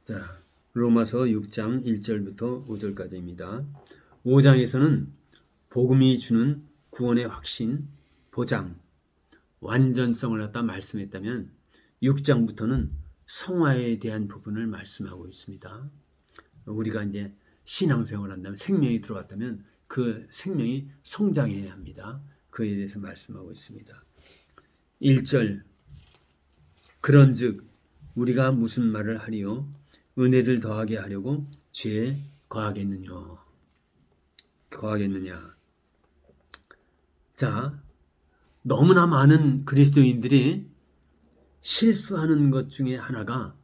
자, 로마서 6장 1절부터 5절까지입니다. 5장에서는 복음이 주는 구원의 확신, 보장, 완전성을 갖다 말씀했다면 6장부터는 성화에 대한 부분을 말씀하고 있습니다. 우리가 이제 신앙생활을 한다면 생명이 들어왔다면 그 생명이 성장해야 합니다. 그에 대해서 말씀하고 있습니다. 1절 그런즉 우리가 무슨 말을 하리요? 은혜를 더하게 하려고 죄에 거하겠느냐? 자, 너무나 많은 그리스도인들이 실수하는 것 중에 하나가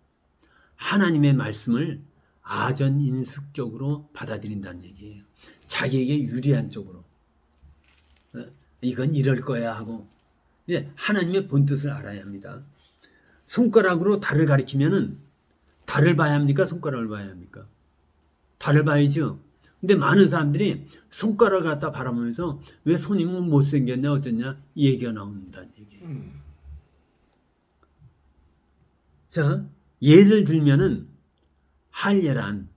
하나님의 말씀을 아전인수격으로 받아들인다는 얘기예요. 자기에게 유리한 쪽으로. 이건 이럴 거야 하고. 하나님의 본뜻을 알아야 합니다. 손가락으로 달을 가리키면은 달을 봐야 합니까? 손가락을 봐야 합니까? 달을 봐야죠. 근데 많은 사람들이 손가락을 갖다 바라보면서 왜 손이 못생겼냐 어쩌냐 이 얘기가 나온다는 얘기예요. 자, 예를 들면은 할례란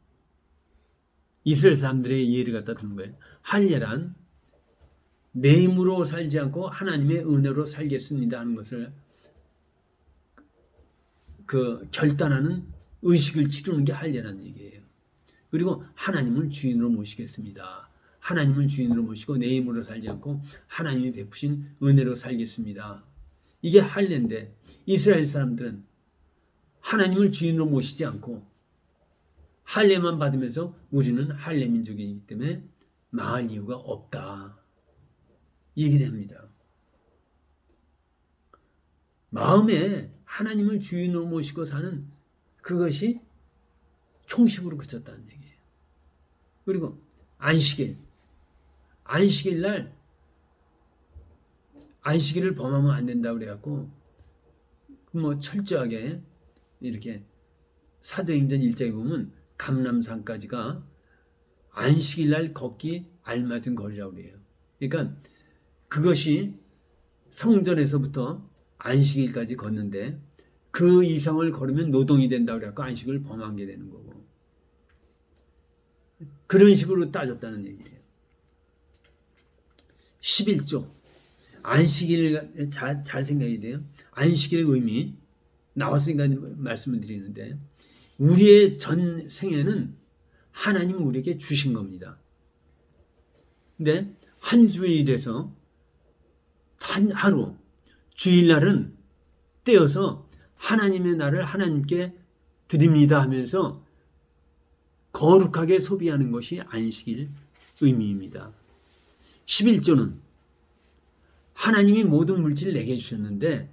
이스라엘 사람들의 예를 갖다 드는 거예요. 할례란 내 힘으로 살지 않고 하나님의 은혜로 살겠습니다 하는 것을 결단하는 의식을 치르는 게 할례라는 얘기예요. 그리고 하나님을 주인으로 모시겠습니다. 하나님을 주인으로 모시고 내 힘으로 살지 않고 하나님이 베푸신 은혜로 살겠습니다. 이게 할례인데 이스라엘 사람들은 하나님을 주인으로 모시지 않고 할례만 받으면서 우리는 할례 민족이기 때문에 망할 이유가 없다. 얘기를 합니다. 마음에 하나님을 주인으로 모시고 사는 그것이 형식으로 그쳤다는 얘기예요. 그리고 안식일 날 안식일을 범하면 안 된다고 그래갖고 철저하게 이렇게 사도행전 1장에 보면 감람산까지가 안식일 날 걷기 알맞은 거리라고 그래요. 그러니까 그것이 성전에서부터 안식일까지 걷는데 그 이상을 걸으면 노동이 된다고 그래갖고 안식을 범한 게 되는 거고 그런 식으로 따졌다는 얘기예요. 11조 안식일 잘 생각해야 돼요. 안식일의 의미 나왔으니까 말씀을 드리는데 우리의 전 생애는 하나님은 우리에게 주신 겁니다. 근데 한 주일에서 한 하루 주일날은 떼어서 하나님의 날을 하나님께 드립니다 하면서 거룩하게 소비하는 것이 안식일 의미입니다. 11조는 하나님이 모든 물질을 내게 주셨는데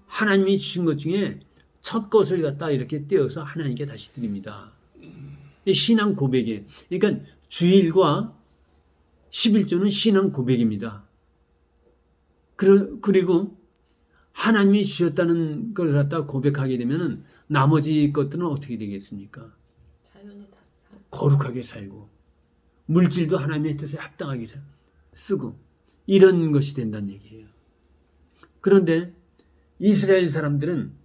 하나님이 주신 것 중에 첫 것을 갖다 이렇게 떼어서 하나님께 다시 드립니다. 신앙 고백이에요. 그러니까 주일과 11조는 신앙 고백입니다. 그리고 하나님이 주셨다는 걸 갖다 고백하게 되면 나머지 것들은 어떻게 되겠습니까? 거룩하게 살고 물질도 하나님의 뜻에 합당하게 쓰고 이런 것이 된다는 얘기예요. 그런데 이스라엘 사람들은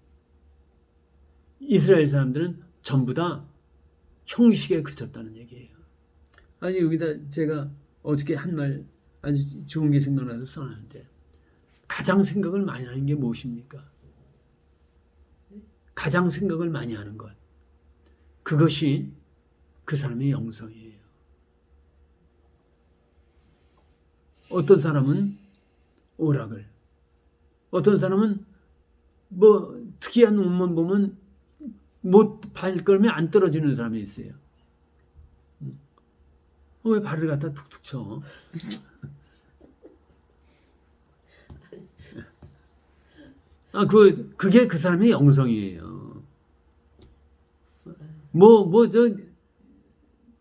전부 다 형식에 그쳤다는 얘기예요. 아니 여기다 제가 어저께 한 말 아주 좋은 게 생각나서 써놨는데 가장 생각을 많이 하는 게 무엇입니까? 가장 생각을 많이 하는 것. 그것이 그 사람의 영성이에요. 어떤 사람은 오락을, 어떤 사람은 특이한 옷만 보면 발걸음이 안 떨어지는 사람이 있어요. 왜 발을 갖다 툭툭 쳐? 그게 그 사람의 영성이에요.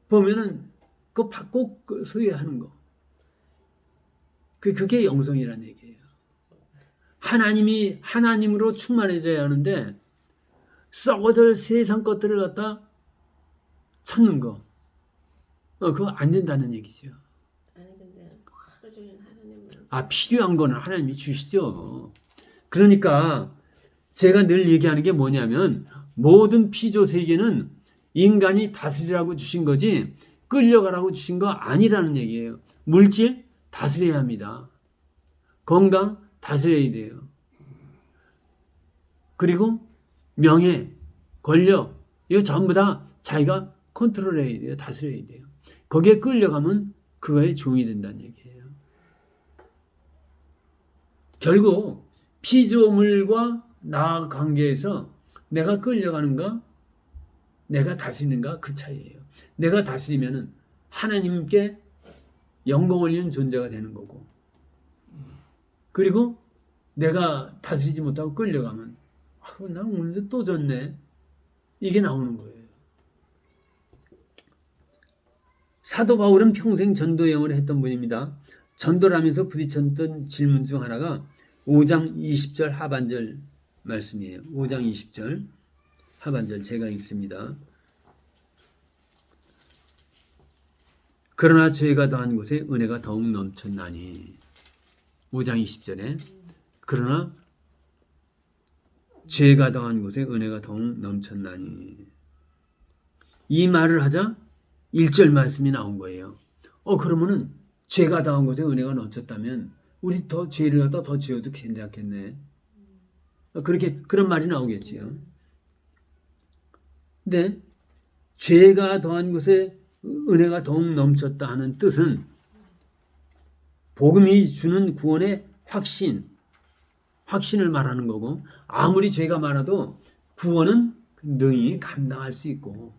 보면은, 꼭 소유하는 거. 그게 영성이라는 얘기예요. 하나님으로 충만해져야 하는데, 썩어질 세상 것들을 갖다 찾는 거. 그거 안 된다는 얘기죠. 필요한 거는 하나님이 주시죠. 그러니까 제가 늘 얘기하는 게 뭐냐면 모든 피조 세계는 인간이 다스리라고 주신 거지 끌려가라고 주신 거 아니라는 얘기예요. 물질 다스려야 합니다. 건강 다스려야 돼요. 그리고 명예, 권력 이거 전부 다 자기가 컨트롤해야 돼요. 다스려야 돼요. 거기에 끌려가면 그거에 종이 된다는 얘기예요. 결국 피조물과 나 관계에서 내가 끌려가는가 내가 다스리는가 그 차이예요. 내가 다스리면은 하나님께 영광 올리는 존재가 되는 거고, 그리고 내가 다스리지 못하고 끌려가면 나 오늘도 또 졌네 이게 나오는 거예요. 사도 바울은 평생 전도 영을 했던 분입니다. 전도를 하면서 부딪혔던 질문 중 하나가 5장 20절 하반절 말씀이에요. 5장 20절 하반절 제가 읽습니다. 그러나 죄가 더한 곳에 은혜가 더욱 넘쳤나니. 5장 20절에 그러나 죄가 더한 곳에 은혜가 더욱 넘쳤나니. 이 말을 하자 1절 말씀이 나온 거예요. 그러면은 죄가 더한 곳에 은혜가 넘쳤다면 우리 더 죄를 갖다 더 지어도 괜찮겠네. 그런 말이 나오겠지요. 근데 죄가 더한 곳에 은혜가 더욱 넘쳤다 하는 뜻은 복음이 주는 구원의 확신을 말하는 거고, 아무리 죄가 많아도 구원은 능히 감당할 수 있고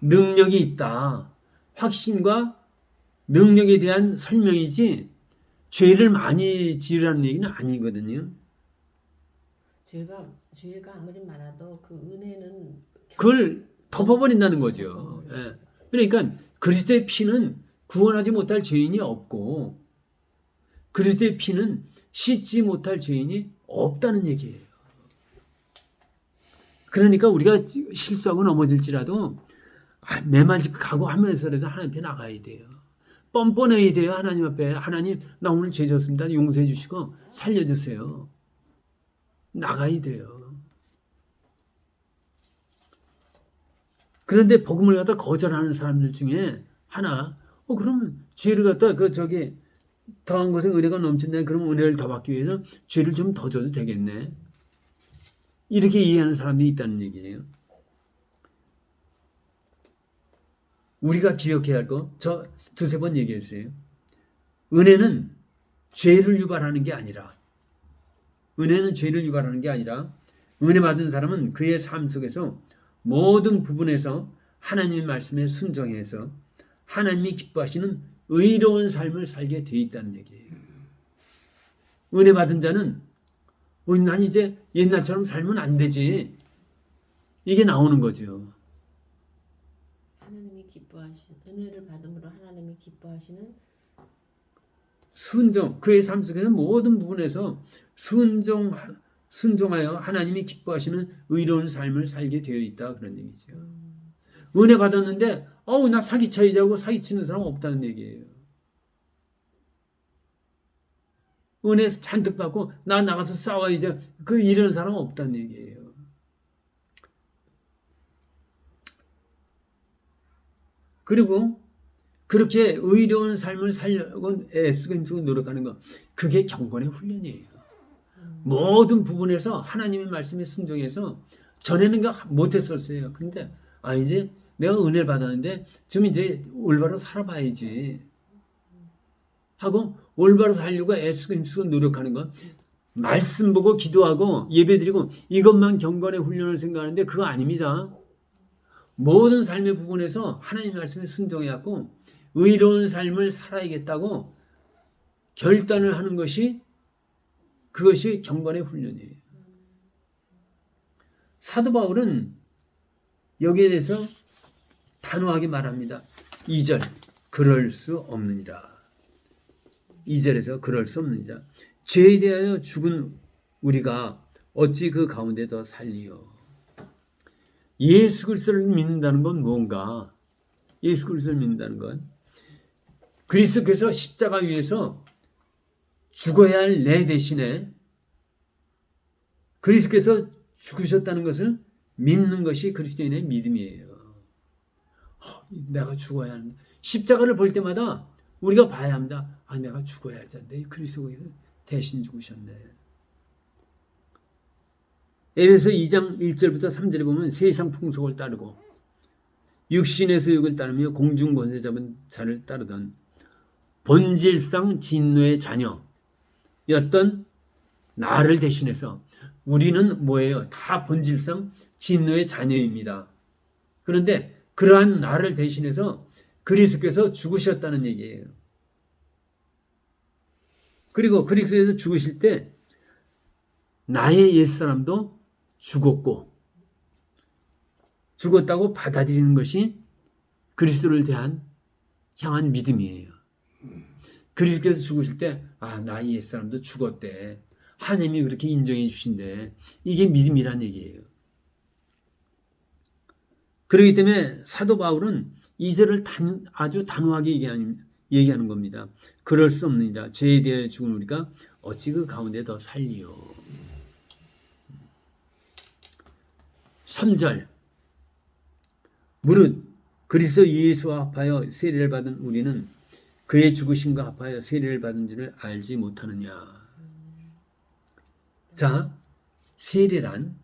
능력이 있다. 확신과 능력에 대한 설명이지 죄를 많이 지으라는 얘기는 아니거든요. 죄가 아무리 많아도 그 은혜는 그걸 덮어버린다는 거죠. 예. 그러니까 그리스도의 피는 구원하지 못할 죄인이 없고 그리스도의 피는 씻지 못할 죄인이 없다는 얘기예요. 그러니까 우리가 실수하고 넘어질지라도 매맞을 각오하면서라도 하나님 앞에 나가야 돼요. 뻔뻔해야 돼요. 하나님 앞에. 하나님 나 오늘 죄 졌습니다. 용서해 주시고 살려주세요. 나가야 돼요. 그런데 복음을 갖다 거절하는 사람들 중에 하나, 그러면 죄를 갖다 더한 것에 은혜가 넘친다. 그러면 은혜를 더 받기 위해서 죄를 좀 더 줘도 되겠네. 이렇게 이해하는 사람들이 있다는 얘기예요. 우리가 기억해야 할 거, 저 두세 번 얘기했어요. 은혜는 죄를 유발하는 게 아니라, 은혜 받은 사람은 그의 삶 속에서 모든 부분에서 하나님의 말씀에 순종해서 하나님이 기뻐하시는 의로운 삶을 살게 돼 있다는 얘기예요. 은혜 받은 자는 난 이제 옛날처럼 살면 안 되지. 이게 나오는 거죠. 하나님이 은혜를 받음으로 하나님이 기뻐하시는 순종, 그의 삶 속에서 모든 부분에서 순종하여 하나님이 기뻐하시는 의로운 삶을 살게 되어 있다 그런 얘기죠. 은혜 받았는데 나 사기쳐야지 사기치는 사람 없다는 얘기예요. 은혜 잔뜩 받고 나 나가서 싸워야지 이런 사람 없다는 얘기예요. 그리고 그렇게 의로운 삶을 살려고 애쓰고 힘쓰고 노력하는 것, 그게 경건의 훈련이에요. 모든 부분에서 하나님의 말씀에 순종해서 전에는 못했었어요. 근데 이제 내가 은혜를 받았는데 좀 이제 올바로 살아봐야지 하고 올바로 살려고 애쓰고 힘쓰고 노력하는 것, 말씀 보고 기도하고 예배드리고 이것만 경건의 훈련을 생각하는데 그거 아닙니다. 모든 삶의 부분에서 하나님 말씀에 순종해갖고 의로운 삶을 살아야겠다고 결단을 하는 그것이 경건의 훈련이에요. 사도 바울은 여기에 대해서 단호하게 말합니다. 2절 그럴 수 없느니라. 2절에서 그럴 수 없느니라. 죄에 대하여 죽은 우리가 어찌 그 가운데 더 살리요. 예수 그리스도를 믿는다는 건 뭔가? 예수 그리스도를 믿는다는 건 그리스도께서 십자가 위에서 죽어야 할 내 대신에 그리스도께서 죽으셨다는 것을 믿는 것이 그리스도인의 믿음이에요. 내가 죽어야 하는데 십자가를 볼 때마다 우리가 봐야 합니다. 내가 죽어야 할 텐데 그리스도가 대신 죽으셨네. 에베소 2장 1절부터 3절에 보면 세상 풍속을 따르고 육신의 소욕을 따르며 공중 권세 잡은 자를 따르던 본질상 진노의 자녀였던 나를 대신해서 우리는 뭐예요? 다 본질상 진노의 자녀입니다. 그런데 그러한 나를 대신해서 그리스도께서 죽으셨다는 얘기예요. 그리고 그리스도께서 죽으실 때 나의 옛사람도 죽었다고 받아들이는 것이 그리스도를 향한 믿음이에요. 그리스도께서 죽으실 때 나의 옛사람도 죽었대. 하나님이 그렇게 인정해 주신대. 이게 믿음이란 얘기예요. 그렇기 때문에 사도 바울은 이 절을 아주 단호하게 얘기하는 겁니다. 그럴 수 없느니라. 죄에 대하여 죽은 우리가 어찌 그 가운데 더 살리요. 3절 무릇 그리스도 예수와 합하여 세례를 받은 우리는 그의 죽으심과 합하여 세례를 받은 줄을 알지 못하느냐. 자, 세례란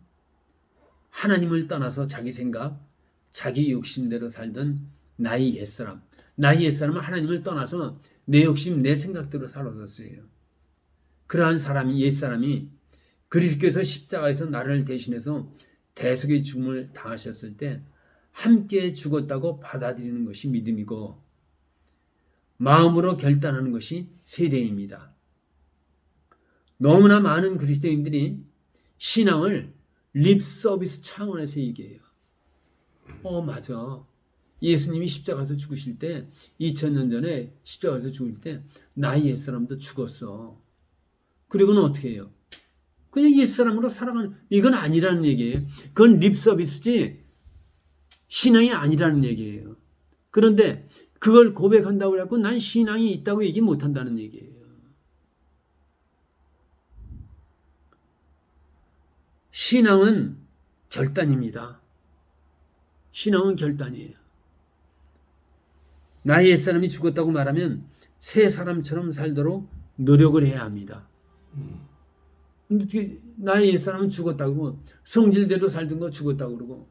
하나님을 떠나서 자기 생각, 자기 욕심대로 살던 나의 옛사람. 나의 옛사람은 하나님을 떠나서 내 욕심, 내 생각대로 살았었어요. 그러한 사람이, 옛사람이 그리스도께서 십자가에서 나를 대신해서 대속의 죽음을 당하셨을 때 함께 죽었다고 받아들이는 것이 믿음이고 마음으로 결단하는 것이 세례입니다. 너무나 많은 그리스도인들이 신앙을 립 서비스 차원에서 얘기해요. 맞아. 예수님이 십자가에서 죽으실 때 2000년 전에 십자가에서 죽을 때 나의 옛사람도 죽었어. 그리고는 어떻게 해요? 그냥 옛사람으로 살아가는, 이건 아니라는 얘기예요. 그건 립 서비스지 신앙이 아니라는 얘기예요. 그런데 그걸 고백한다고 해갖고 난 신앙이 있다고 얘기 못한다는 얘기예요. 신앙은 결단입니다. 신앙은 결단이에요. 나의 옛사람이 죽었다고 말하면 새 사람처럼 살도록 노력을 해야 합니다. 근데 나의 옛사람은 죽었다고, 성질대로 살던 거 죽었다고 그러고,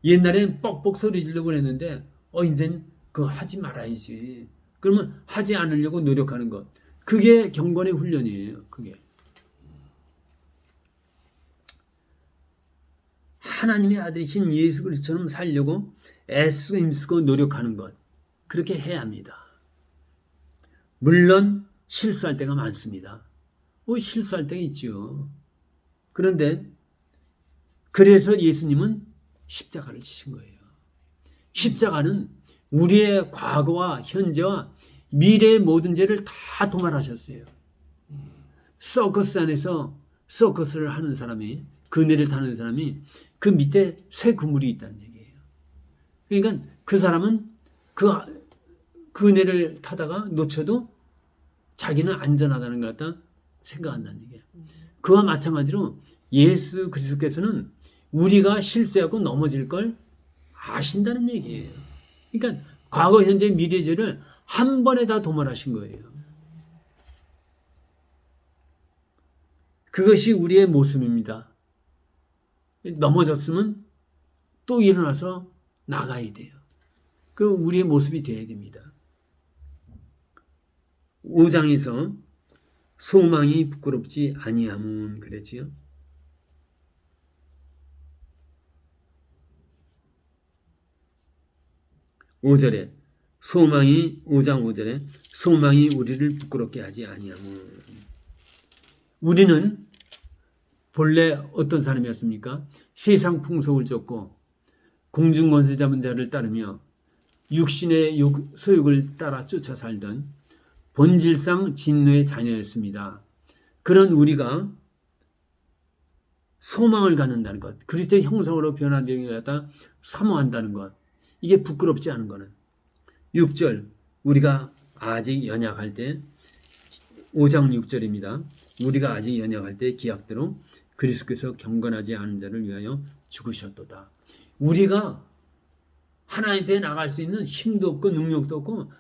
옛날엔 뻑뻑 소리 지르고 그랬는데 이젠 그거 하지 말아야지. 그러면 하지 않으려고 노력하는 것. 그게 경건의 훈련이에요. 그게. 하나님의 아들이신 예수 그리스도처럼 살려고 애쓰고 힘쓰고 노력하는 것. 그렇게 해야 합니다. 물론 실수할 때가 많습니다. 실수할 때가 있죠. 그런데 그래서 예수님은 십자가를 지신 거예요. 십자가는 우리의 과거와 현재와 미래의 모든 죄를 다 도말하셨어요. 서커스 안에서 서커스를 하는 사람이, 그네를 타는 사람이 그 밑에 쇠 그물이 있다는 얘기예요. 그러니까 그 사람은 그네를 타다가 놓쳐도 자기는 안전하다는 걸 갖다 생각한다는 얘기예요. 그와 마찬가지로 예수 그리스도께서는 우리가 실수하고 넘어질 걸 아신다는 얘기예요. 그러니까 과거, 현재, 미래 죄를 한 번에 다 도말하신 거예요. 그것이 우리의 모습입니다. 넘어졌으면 또 일어나서 나가야 돼요. 그 우리의 모습이 되어야 됩니다. 5장에서 소망이 부끄럽지 아니함은 그랬지요. 5절에 5장 5절에 소망이 우리를 부끄럽게 하지 아니함은, 우리는 본래 어떤 사람이었습니까? 세상 풍속을 쫓고 공중 권세 잡은 자를 따르며 육신의 소욕을 따라 쫓아 살던 본질상 진노의 자녀였습니다. 그런 우리가 소망을 갖는다는 것, 그리스도의 형상으로 변화되기 위하여 사모한다는 것, 이게 부끄럽지 않은 거는 6절, 우리가 아직 연약할 때, 5장 6절입니다. 우리가 아직 연약할 때 기약대로 그리스도께서 경건하지 않은 자를 위하여 죽으셨도다. 우리가 하나님 앞에 나갈 수 있는 힘도 없고 능력도 없고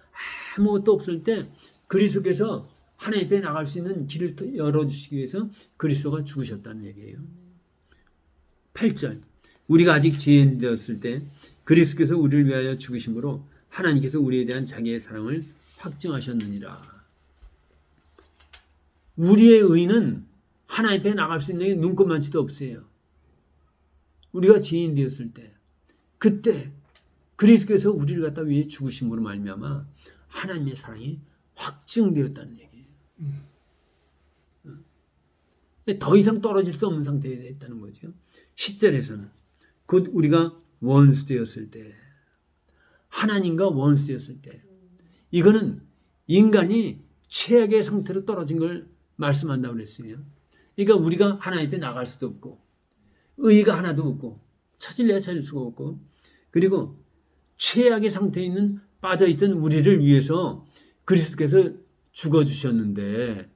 아무것도 없을 때 그리스도께서 하나님 앞에 나갈 수 있는 길을 열어주시기 위해서 그리스도가 죽으셨다는 얘기예요. 8절 우리가 아직 죄인 되었을 때 그리스도께서 우리를 위하여 죽으심으로 하나님께서 우리에 대한 자기의 사랑을 확증하셨느니라. 우리의 의는 하나님 앞에 나갈 수 있는 눈꼽만치도 없어요. 우리가 죄인 되었을 때 그때 그리스도께서 우리를 갖다 위해 죽으심으로 말미암아 하나님의 사랑이 확증되었다는 얘기예요. 더 이상 떨어질 수 없는 상태에 됐다는 거죠. 10절에서는 곧 우리가 원수 되었을 때 하나님과 원수 되었을 때 이거는 인간이 최악의 상태로 떨어진 걸 말씀한다고 그랬어요. 그러니까 우리가 하나님 앞에 나갈 수도 없고 의의가 하나도 없고 찾으려야 찾을 수가 없고 그리고 최악의 상태에 있는 빠져있던 우리를 위해서 그리스도께서 죽어주셨는데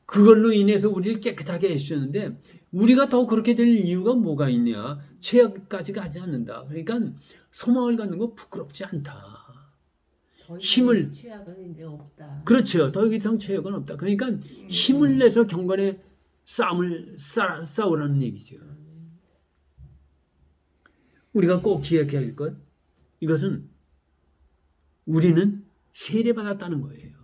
그걸로 인해서 우리를 깨끗하게 해주셨는데 우리가 더 그렇게 될 이유가 뭐가 있냐. 최악까지 가지 않는다. 그러니까 소망을 갖는 거 부끄럽지 않다. 힘을 최악은 이제 없다. 그렇죠. 더 이상 최악은 없다. 그러니까 힘을 내서 경건의 싸움을 싸우라는 얘기죠. 우리가 꼭 기억해야 할 것 이것은 우리는 세례받았다는 거예요.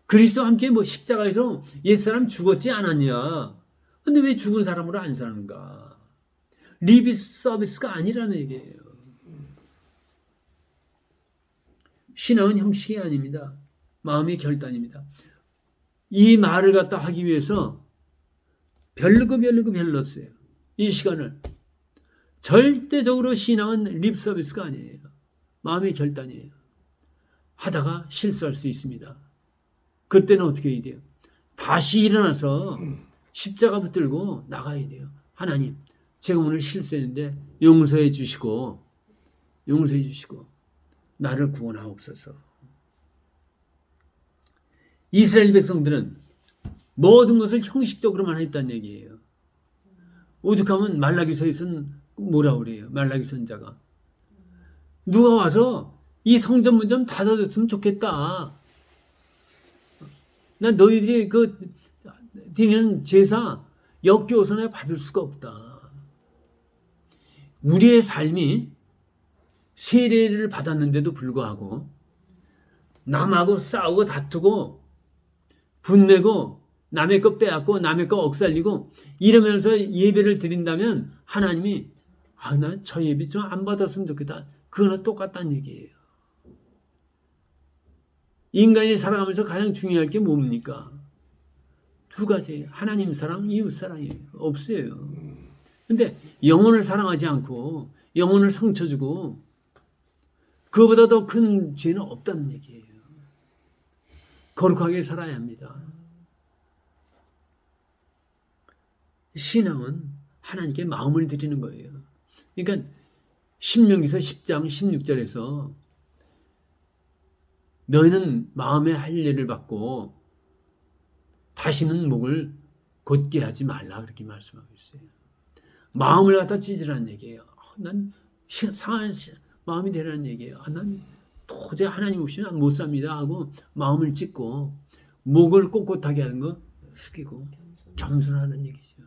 그리스도와 함께 십자가에서 옛사람 죽었지 않았냐. 근데 왜 죽은 사람으로 안 사는가. 리비 서비스가 아니라는 얘기예요. 신앙은 형식이 아닙니다. 마음의 결단입니다. 이 말을 갖다 하기 위해서 별렀어요. 이 시간을. 절대적으로 신앙은 립 서비스가 아니에요. 마음의 결단이에요. 하다가 실수할 수 있습니다. 그때는 어떻게 해야 돼요? 다시 일어나서 십자가 붙들고 나가야 돼요. 하나님, 제가 오늘 실수했는데 용서해 주시고 나를 구원하옵소서. 이스라엘 백성들은 모든 것을 형식적으로만 했다는 얘기예요. 오죽하면 말라기서에서는 뭐라 그래요? 말라기 선자가 누가 와서 이 성전 문 좀 닫아줬으면 좋겠다. 난 너희들이 드리는 제사 역겨워서 받을 수가 없다. 우리의 삶이 세례를 받았는데도 불구하고 남하고 싸우고 다투고 분내고 남의 거 빼앗고 남의 거 억살리고 이러면서 예배를 드린다면 하나님이 나 저 예배 좀 안 받았으면 좋겠다. 그거나 똑같다는 얘기예요. 인간이 살아가면서 가장 중요할 게 뭡니까? 두 가지. 하나님 사랑, 이웃 사랑이에요. 없어요. 근데 영혼을 사랑하지 않고 영혼을 상처 주고 그거보다 더 큰 죄는 없다는 얘기예요. 거룩하게 살아야 합니다. 신앙은 하나님께 마음을 드리는 거예요. 그러니까 신명기서 10장 16절에서 너희는 마음의 할례를 받고 다시는 목을 곧게 하지 말라 그렇게 말씀하고 있어요. 마음을 갖다 찢으라는 얘기예요. 난 상한 마음이 되라는 얘기예요. 난 도저히 하나님 없이 난 못 삽니다 하고 마음을 찢고 목을 꼿꼿하게 하는 거 숙이고 겸손하는 얘기죠.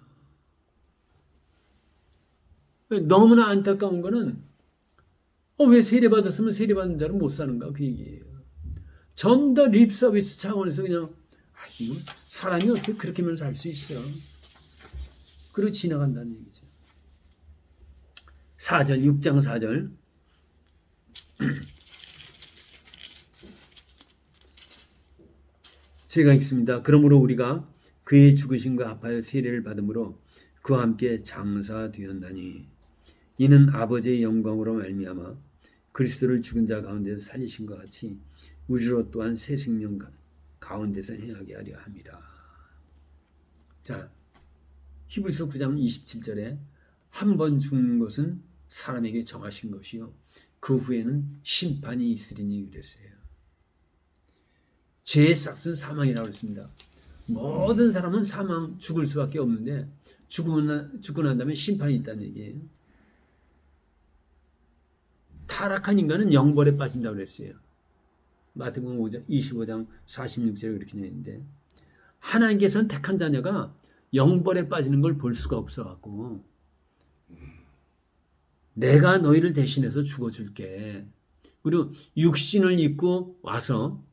너무나 안타까운 거는 왜 세례받았으면 세례받는 자로 못 사는가 그 얘기예요. 전부 다 립 서비스 차원에서 그냥 사람이 어떻게 그렇게만 살 수 있어. 그러고 지나간다는 얘기죠. 4절 6장 4절 제가 읽습니다. 그러므로 우리가 그의 죽으심과 합하여 세례를 받음으로 그와 함께 장사되었나니 이는 아버지의 영광으로 말미암아 그리스도를 죽은 자 가운데서 살리신 것 같이 우리로 또한 새 생명 가운데서 행하게 하려 함이라. 자, 히브리서 9장 27절에 한 번 죽는 것은 사람에게 정하신 것이요 그 후에는 심판이 있으리니 그랬어요. 죄의 싹은 사망이라고 했습니다. 모든 사람은 죽을 수밖에 없는데 죽고 난 다음에 심판이 있다는 얘기예요. 타락한 인간은 영벌에 빠진다고 그랬어요. 마태복음 25장 46절에 그렇게 되어 있는데, 하나님께서는 택한 자녀가 영벌에 빠지는 걸 볼 수가 없어갖고 내가 너희를 대신해서 죽어줄게. 그리고 육신을 입고 와서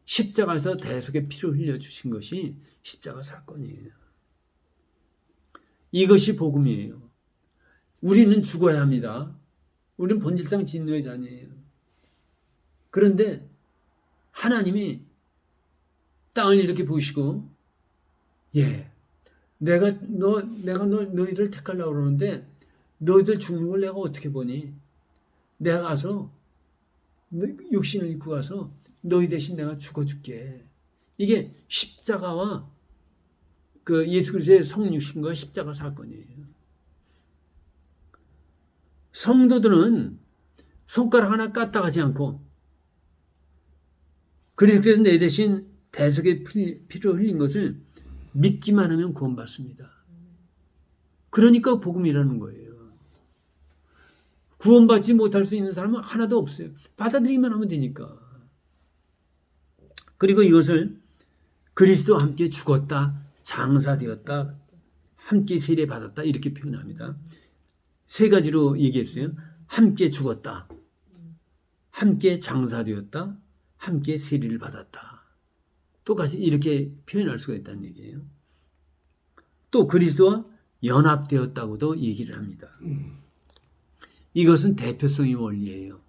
십자가에서 대속의 피를 흘려주신 것이 십자가 사건이에요. 이것이 복음이에요. 우리는 죽어야 합니다. 우리는 본질상 진노의 자녀예요. 그런데 하나님이 땅을 이렇게 보시고, 내가 너희를 택하려고 그러는데 너희들 죽는 걸 내가 어떻게 보니? 내가 가서 육신을 입고 가서 너희 대신 내가 죽어줄게. 이게 십자가와 그 예수 그리스도의 성육신과 십자가 사건이에요. 성도들은 손가락 하나 까딱하지 않고 그리스도께서 내 대신 대속의 피를 흘린 것을 믿기만 하면 구원받습니다. 그러니까 복음이라는 거예요. 구원받지 못할 수 있는 사람은 하나도 없어요. 받아들이기만 하면 되니까. 그리고 이것을 그리스도와 함께 죽었다, 장사되었다, 함께 세례받았다 이렇게 표현합니다. 세 가지로 얘기했어요. 함께 죽었다, 함께 장사되었다, 함께 세례를 받았다. 똑같이 이렇게 표현할 수가 있다는 얘기예요. 또 그리스도와 연합되었다고도 얘기를 합니다. 이것은 대표성의 원리예요.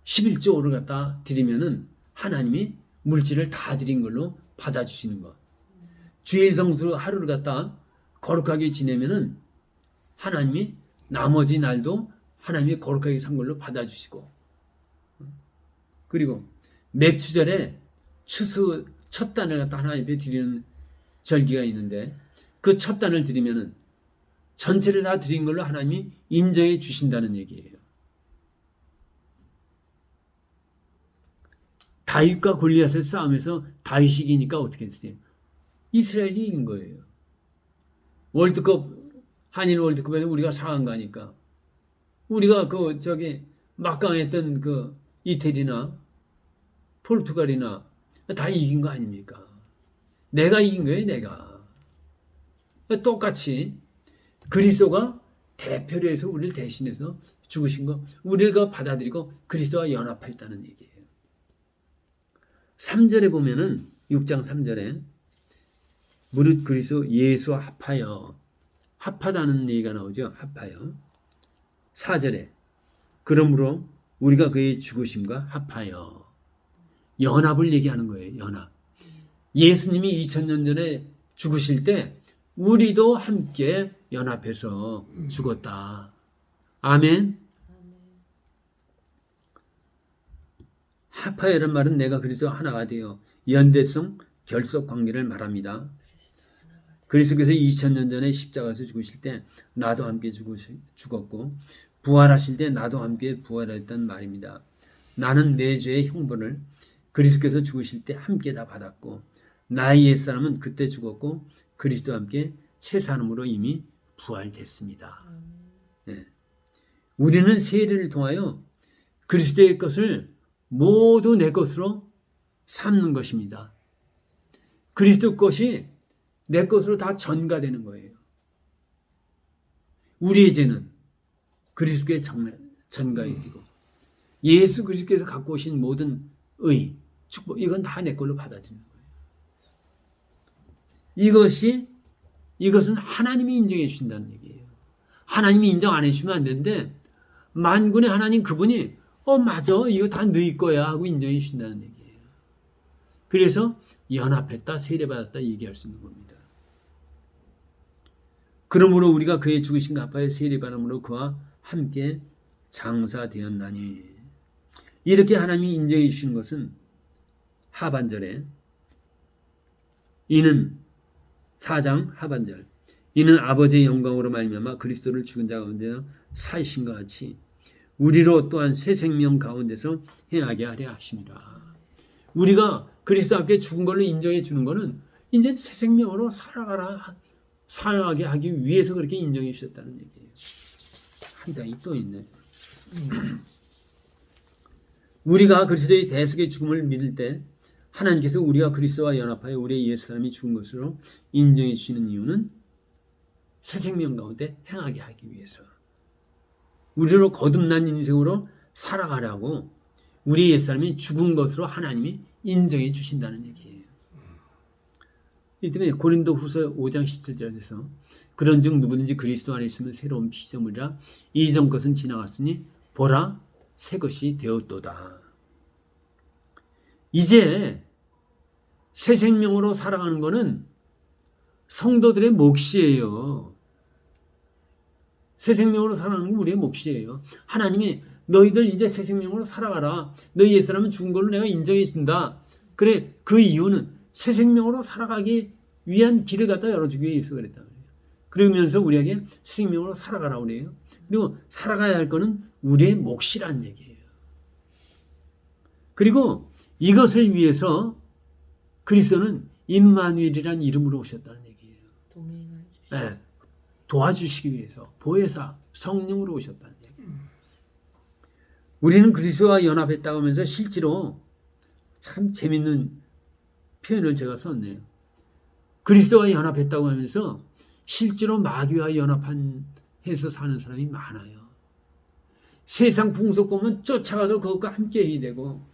11조를 갖다 드리면은 하나님이 물질을 다 드린 걸로 받아주시는 것. 주일 성수 하루를 갖다 거룩하게 지내면은 하나님이 나머지 날도 하나님이 거룩하게 산 걸로 받아주시고, 그리고 맥주절에 추수 첫 단을 갖다 하나님 앞에 드리는 절기가 있는데 그 첫 단을 드리면은 전체를 다 드린 걸로 하나님이 인정해 주신다는 얘기예요. 다윗과 골리앗의 싸움에서 다윗이 이기니까 어떻게 됐어요? 이스라엘이 이긴 거예요. 월드컵, 한일 월드컵에서 우리가 4강 가니까 우리가 막강했던 이태리나 포르투갈이나 다 이긴 거 아닙니까? 내가 이긴 거예요, 내가. 똑같이 그리스도가 대표로 해서 우리를 대신해서 죽으신 거 우리가 받아들이고 그리스도와 연합했다는 얘기예요. 3절에 보면은 6장 3절에 무릇 그리스도 예수와 합하다는 얘기가 나오죠. 합하여. 4절에 그러므로 우리가 그의 죽으심과 합하여. 연합을 얘기하는 거예요. 연합. 예수님이 2000년 전에 죽으실 때 우리도 함께 연합해서 죽었다. 아멘. 합하여란 말은 내가 그리스도 하나가 되어 연대성 결속 관계를 말합니다. 그리스도께서 2000년 전에 십자가에서 죽으실 때 나도 함께 죽었고 부활하실 때 나도 함께 부활했단 말입니다. 나는 내 죄의 형벌을 그리스도께서 죽으실 때 함께 다 받았고 나의 옛사람은 그때 죽었고 그리스도와 함께 새 사람으로 이미 부활됐습니다. 네. 우리는 세례를 통하여 그리스도의 것을 모두 내 것으로 삼는 것입니다. 그리스도 것이 내 것으로 다 전가되는 거예요. 우리의 죄는 그리스도께 전가이 되고 예수 그리스도께서 갖고 오신 모든 의, 축복 이건 다 내 걸로 받아들이는 거예요. 이것은 하나님이 인정해 주신다는 얘기예요. 하나님이 인정 안 해주시면 안 되는데 만군의 하나님 그분이 맞아 이거 다 너희 거야 하고 인정해 주신다는 얘기예요. 그래서 연합했다 세례받았다 얘기할 수 있는 겁니다. 그러므로 우리가 그의 죽으심과 합하여 세례받음으로 그와 함께 장사되었나니 이렇게 하나님이 인정해 주신 것은 하반절에 이는 4장 하반절 이는 아버지의 영광으로 말미암아 그리스도를 죽은 자 가운데서 사신 것 같이 우리로 또한 새 생명 가운데서 행하게 하려 하십니다. 우리가 그리스도 앞에 죽은 걸로 인정해 주는 것은 이제 새 생명으로 살아가라 살아가게 하기 위해서 그렇게 인정해 주셨다는 얘기예요. 한 장이 또 있네. 우리가 그리스도의 대속의 죽음을 믿을 때 하나님께서 우리가 그리스도와 연합하여 우리의 옛사람이 죽은 것으로 인정해 주시는 이유는 새 생명 가운데 행하게 하기 위해서, 우리로 거듭난 인생으로 살아가라고 우리의 옛사람이 죽은 것으로 하나님이 인정해 주신다는 얘기예요. 이 때문에 고린도후서 5장 17절에서 그런즉 누구든지 그리스도 안에 있으면 새로운 피조물이라 이전 것은 지나갔으니 보라 새 것이 되었도다. 이제 새 생명으로 살아가는 것은 성도들의 몫이에요. 새 생명으로 살아가는 건 우리의 몫이에요. 하나님이 너희들 이제 새 생명으로 살아가라. 너희 옛사람은 죽은 걸로 내가 인정해 준다. 그래, 그 이유는 새 생명으로 살아가기 위한 길을 갖다 열어주기 위해서 그랬다. 그러면서 우리에게 새 생명으로 살아가라 그래요. 그리고 살아가야 할 거는 우리의 몫이란 얘기예요. 그리고 이것을 위해서 그리스도는 임마누엘이라는 이름으로 오셨다는 얘기예요. 동행해 주시고 네, 도와주시기 위해서 보혜사 성령으로 오셨다는 얘기예요. 우리는 그리스도와 연합했다고 하면서 실제로 참 재밌는 표현을 제가 썼네요. 그리스도와 연합했다고 하면서 실제로 마귀와 연합해서 사는 사람이 많아요. 세상 풍속 보면 쫓아가서 그것과 함께 해야 되고,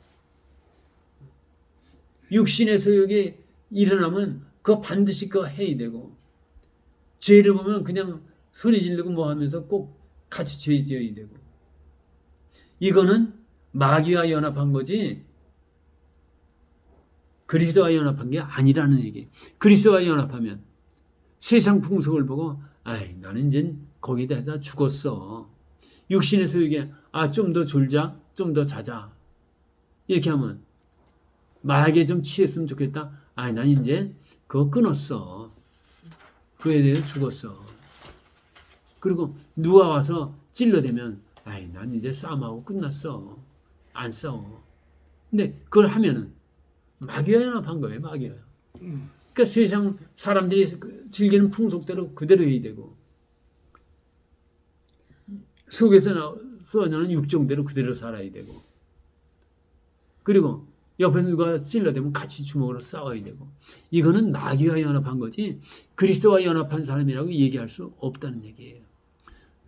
육신의 소욕이 일어나면 그거 반드시 그거 해야 되고, 죄를 보면 그냥 소리 지르고 뭐 하면서 꼭 같이 죄 지어야 되고, 이거는 마귀와 연합한 거지 그리스도와 연합한 게 아니라는 얘기. 그리스도와 연합하면 세상 풍속을 보고 아이 나는 이제 거기다 해서 죽었어. 육신의 소욕에 좀 더 졸자, 좀 더 자자. 이렇게 하면 마약에 좀 취했으면 좋겠다. 난 이제 그거 끊었어. 그에 대해 죽었어. 그리고 누가 와서 찔러대면 난 이제 싸움하고 끝났어. 안 싸워. 근데 그걸 하면은 마귀와 연합한 거예요. 마귀와. 그러니까 세상 사람들이 즐기는 풍속대로 그대로 해야 되고, 속에서 쏘아내는 육정대로 그대로 살아야 되고, 그리고 옆에서 누가 찔러대면 같이 주먹으로 싸워야 되고, 이거는 마귀와 연합한 거지 그리스도와 연합한 사람이라고 얘기할 수 없다는 얘기예요.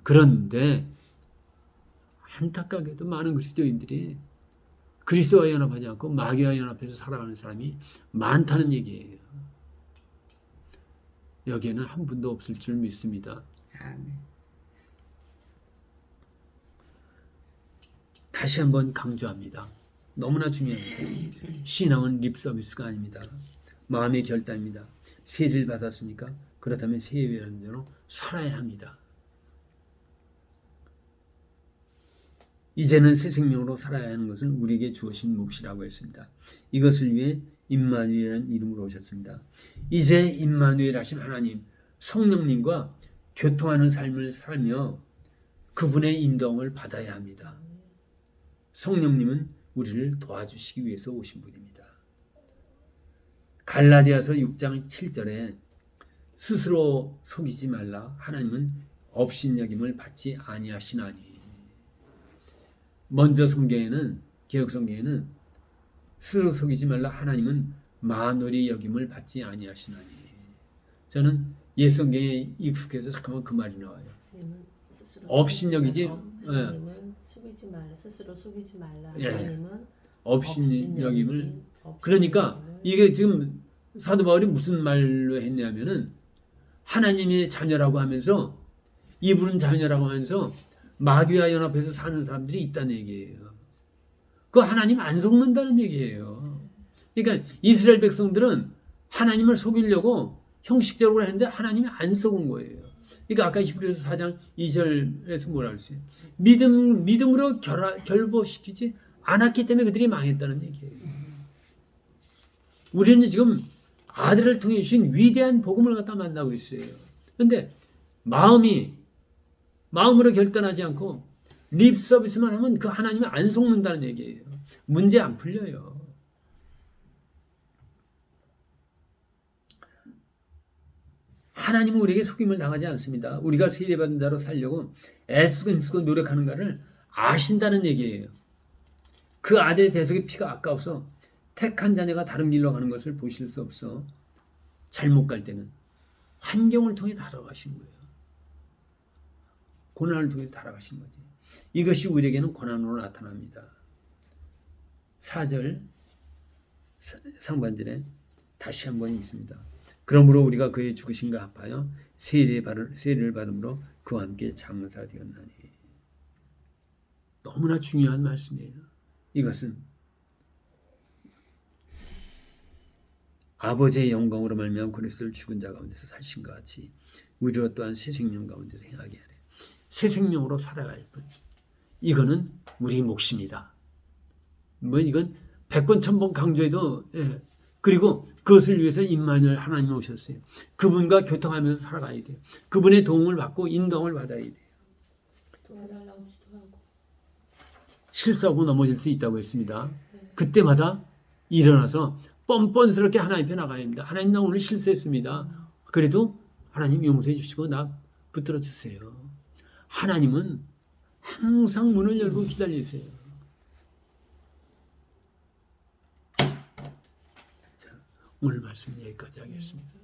그런데 안타깝게도 많은 그리스도인들이 그리스도와 연합하지 않고 마귀와 연합해서 살아가는 사람이 많다는 얘기예요. 여기에는 한 분도 없을 줄 믿습니다. 아멘. 다시 한번 강조합니다. 너무나 중요합니다. 신앙은 립서비스가 아닙니다. 마음의 결단입니다. 세례를 받았습니까? 그렇다면 세례받은 대로 살아야 합니다. 이제는 새 생명으로 살아야 하는 것은 우리에게 주어진 몫이라고 했습니다. 이것을 위해 임마누엘이라는 이름으로 오셨습니다. 이제 임마누엘 하신 하나님, 성령님과 교통하는 삶을 살며 그분의 인도함을 받아야 합니다. 성령님은 우리를 도와주시기 위해서 오신 분입니다. 갈라디아서 6장 7절에 스스로 속이지 말라. 하나님은 업신여김을 받지 아니하시나니. 먼저 성경에는, 개혁 성경에는 스스로 속이지 말라. 하나님은 만월의 여김을 받지 아니하시나니. 저는 옛 성경에 익숙해서 잠깐만 그 말이 나와요. 업신여기지. 하나님은 속이지 말라. 스스로 속이지 말라. 예. 하나님은 업신여김을. 그러니까 이게 지금 사도 바울이 무슨 말로 했냐면은 하나님의 자녀라고 하면서, 이분은 자녀라고 하면서 마귀와 연합해서 사는 사람들이 있다는 얘기예요. 그 하나님 안 속는다는 얘기예요. 그러니까 이스라엘 백성들은 하나님을 속이려고 형식적으로 했는데 하나님이 안 속은 거예요. 그러니까 아까 히브리서 4장 2절에서 뭐라 그랬어요? 믿음으로 결보시키지 않았기 때문에 그들이 망했다는 얘기예요. 우리는 지금 아들을 통해 주신 위대한 복음을 갖다 만나고 있어요. 그런데 마음으로 결단하지 않고 립 서비스만 하면 그 하나님을 안 속는다는 얘기예요. 문제 안 풀려요. 하나님은 우리에게 속임을 당하지 않습니다. 우리가 세례받은 자로 살려고 애쓰고 힘쓰고 노력하는가를 아신다는 얘기예요. 그 아들의 대속의 피가 아까워서 택한 자녀가 다른 길로 가는 것을 보실 수 없어 잘못 갈 때는 환경을 통해 달아가신 거예요. 고난을 통해서 달아가신 거지. 이것이 우리에게는 고난으로 나타납니다. 4절 상반절에 다시 한번 있습니다. 그러므로 우리가 그의 죽으심과 합하여 세례를 받음으로 그와 함께 장사되었나니. 너무나 중요한 말씀이에요. 이것은 아버지의 영광으로 말미암아 그리스도를 죽은 자 가운데서 사신 것 같이 우리로 또한 새 생명 가운데서 행하게 하래. 새 생명으로 살아갈 뿐. 이거는 우리 몫입니다. 이건 100번 1000번 강조해도 그리고 그것을 위해서 임마누엘 하나님 오셨어요. 그분과 교통하면서 살아가야 돼요. 그분의 도움을 받고 인도함을 받아야 돼요. 도와달라고 기도하고. 실수하고 넘어질 수 있다고 했습니다. 그때마다 일어나서 뻔뻔스럽게 하나님 앞에 나가야 합니다. 하나님 나 오늘 실수했습니다. 그래도 하나님 용서해 주시고 나 붙들어 주세요. 하나님은 항상 문을 열고 기다리세요. 자, 오늘 말씀 여기까지 하겠습니다.